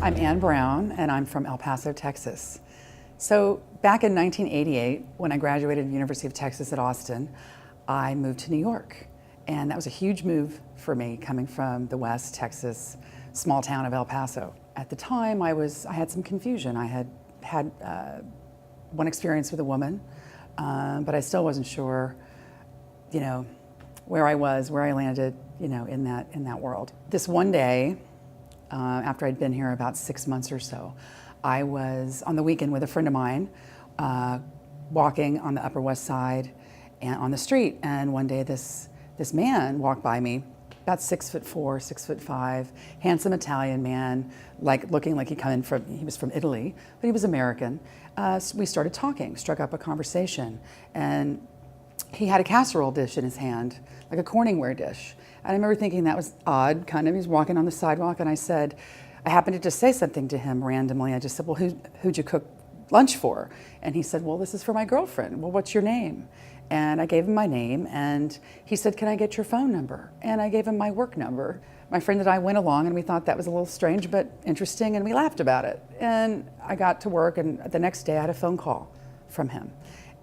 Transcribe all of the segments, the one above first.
I'm Ann Brown, and I'm from El Paso, Texas. So back in 1988, when I graduated from the University of Texas at Austin, I moved to New York. And that was a huge move for me, coming from the West Texas small town of El Paso. At the time, I had some confusion. I had had one experience with a woman, but I still wasn't sure, where I was, where I landed, in that world. This one day, after I'd been here about 6 months or so, I was on the weekend with a friend of mine, walking on the Upper West Side and on the street. And one day this man walked by me, about 6'4", 6'5", handsome Italian man, looking like he was from Italy, but he was American. So we started talking, struck up a conversation, and he had a casserole dish in his hand, like a Corningware dish. And I remember thinking that was odd, kind of. He was walking on the sidewalk, and I happened to just say something to him randomly. I just said, well, who'd you cook lunch for? And he said, well, this is for my girlfriend. Well, what's your name? And I gave him my name, and he said, can I get your phone number? And I gave him my work number. My friend and I went along, and we thought that was a little strange but interesting, and we laughed about it. And I got to work, and the next day I had a phone call from him.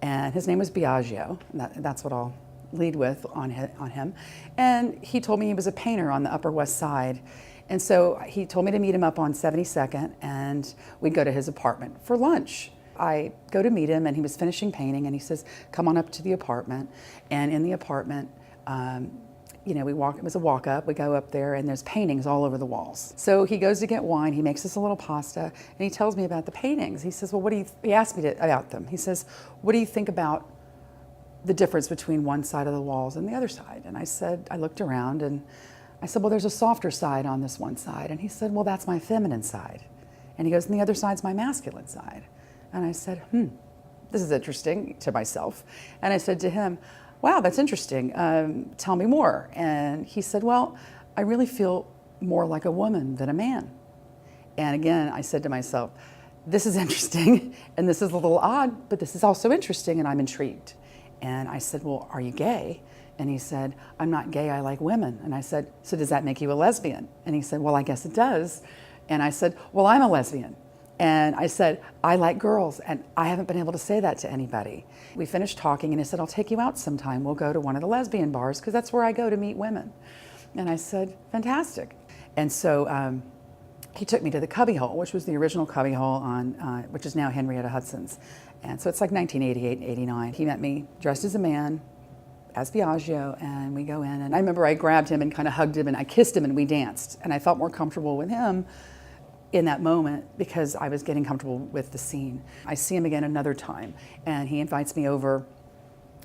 And his name was Biagio, and that's what I'll lead with on him. And he told me he was a painter on the Upper West Side. And so he told me to meet him up on 72nd, and we'd go to his apartment for lunch. I go to meet him, and he was finishing painting, and he says, come on up to the apartment. And in the apartment, it was a walk up, we go up there, and there's paintings all over the walls. So he goes to get wine, he makes us a little pasta, and he tells me about the paintings. He says, well, he asked me about them. He says, what do you think about the difference between one side of the walls and the other side? And I looked around, and I said, well, there's a softer side on this one side. And he said, well, that's my feminine side. And he goes, and the other side's my masculine side. And I said, this is interesting, to myself. And I said to him, wow, that's interesting. Tell me more. And he said, well, I really feel more like a woman than a man. And again, I said to myself, this is interesting, and this is a little odd, but this is also interesting, and I'm intrigued. And I said, well, are you gay? And he said, I'm not gay, I like women. And I said, so does that make you a lesbian? And he said, well, I guess it does. And I said, well, I'm a lesbian. And I said, I like girls, and I haven't been able to say that to anybody. We finished talking, and he said, I'll take you out sometime. We'll go to one of the lesbian bars, because that's where I go to meet women. And I said, fantastic. And so he took me to the Cubbyhole, which was the original Cubbyhole which is now Henrietta Hudson's. And so it's like 1988, 89. He met me dressed as a man, as Biagio, and we go in. And I remember I grabbed him and kind of hugged him, and I kissed him, and we danced. And I felt more comfortable with him in that moment because I was getting comfortable with the scene. I see him again another time, and he invites me over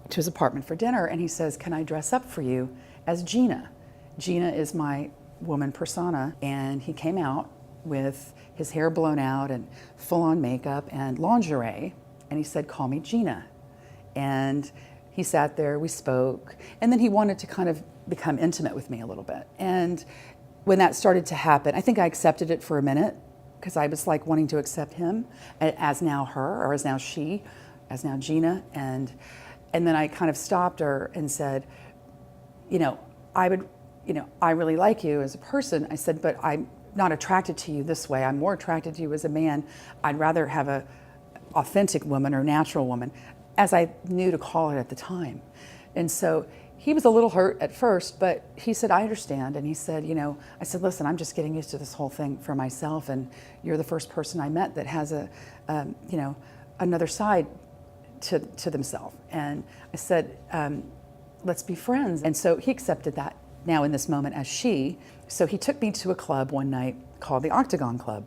to his apartment for dinner, and he says, can I dress up for you as Gina? Gina is my woman persona, and he came out with his hair blown out and full-on makeup and lingerie, and he said, call me Gina. And he sat there, we spoke, and then he wanted to kind of become intimate with me a little bit. And when that started to happen, I think I accepted it for a minute because I was like wanting to accept him as now her, or as now she, as now Gina. And then I kind of stopped her and said, I really like you as a person. I said, but I'm not attracted to you this way. I'm more attracted to you as a man. I'd rather have a authentic woman or natural woman, as I knew to call it at the time. And so he was a little hurt at first, but he said, I understand. And he said, I said, listen, I'm just getting used to this whole thing for myself, and you're the first person I met that has another side to themselves. And I said, let's be friends. And so he accepted that now in this moment as she. So he took me to a club one night called the Octagon Club,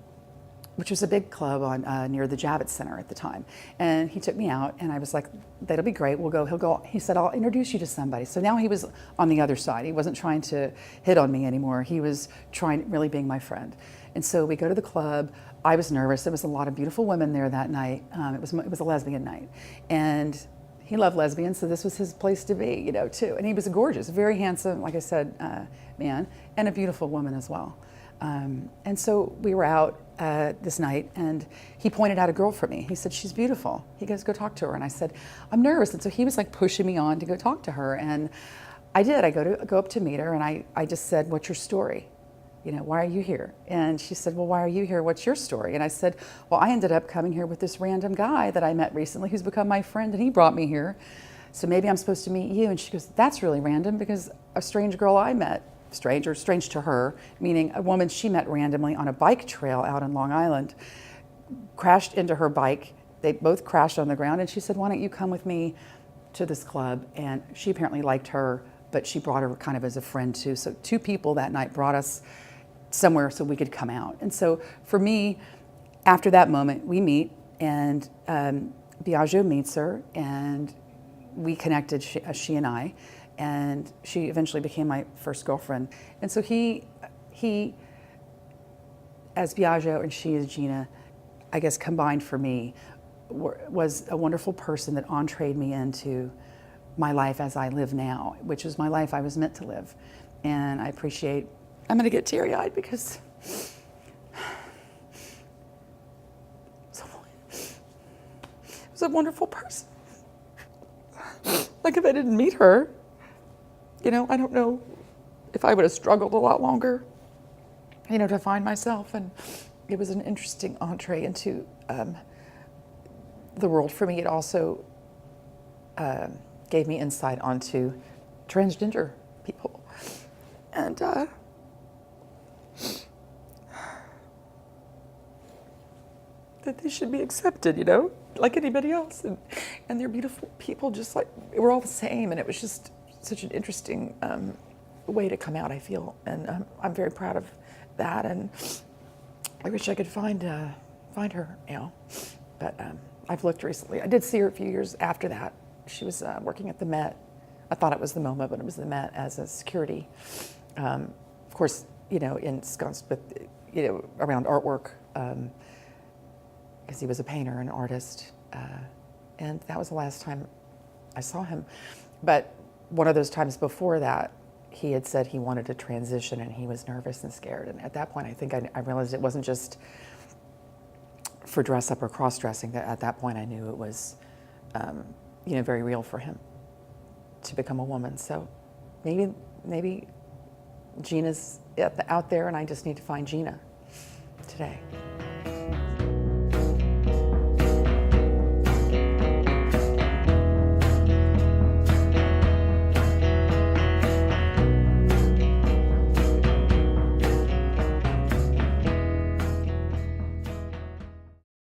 which was a big club on near the Javits Center at the time. And he took me out, and I was like, that'll be great, we'll go, he'll go. He said, I'll introduce you to somebody. So now he was on the other side. He wasn't trying to hit on me anymore. He was really being my friend. And so we go to the club. I was nervous. There was a lot of beautiful women there that night. It was a lesbian night. And he loved lesbians, so this was his place to be, too. And he was a gorgeous, very handsome, like I said, man, and a beautiful woman as well. And so we were out this night, and he pointed out a girl for me. He said, she's beautiful. He goes, go talk to her. And I said, I'm nervous. And so he was like pushing me on to go talk to her. And I did. I go up to meet her, and I just said, what's your story? why are you here? And she said, well, why are you here? What's your story? And I said, well, I ended up coming here with this random guy that I met recently who's become my friend, and he brought me here. So maybe I'm supposed to meet you. And she goes, that's really random, because a strange girl I met, strange to her, meaning a woman she met randomly on a bike trail out in Long Island, crashed into her bike. They both crashed on the ground, and she said, why don't you come with me to this club? And she apparently liked her, but she brought her kind of as a friend too. So two people that night brought us somewhere so we could come out. And so for me, after that moment, we meet, and Biagio meets her, and we connected, she and I, and she eventually became my first girlfriend. And so he as Biagio and she as Gina, I guess combined for me, was a wonderful person that entreed me into my life as I live now, which is my life I was meant to live. And I appreciate, I'm gonna get teary-eyed because it was a wonderful person. Like, if I didn't meet her, I don't know if I would have struggled a lot longer, to find myself. And it was an interesting entree into the world for me. It also gave me insight onto transgender people. And that they should be accepted, like anybody else. And they're beautiful people, just like, we're all the same. And it was just such an interesting way to come out, I feel. And I'm very proud of that. And I wish I could find her now. But I've looked recently. I did see her a few years after that. She was working at the Met. I thought it was the MoMA, but it was the Met as a security. Of course, ensconced with, around artwork, because he was a painter and artist. And that was the last time I saw him. But one of those times before that, he had said he wanted to transition, and he was nervous and scared. And at that point, I think I realized it wasn't just for dress up or cross-dressing. That at that point, I knew it was, very real for him to become a woman. So maybe Gina's out there, and I just need to find Gina today.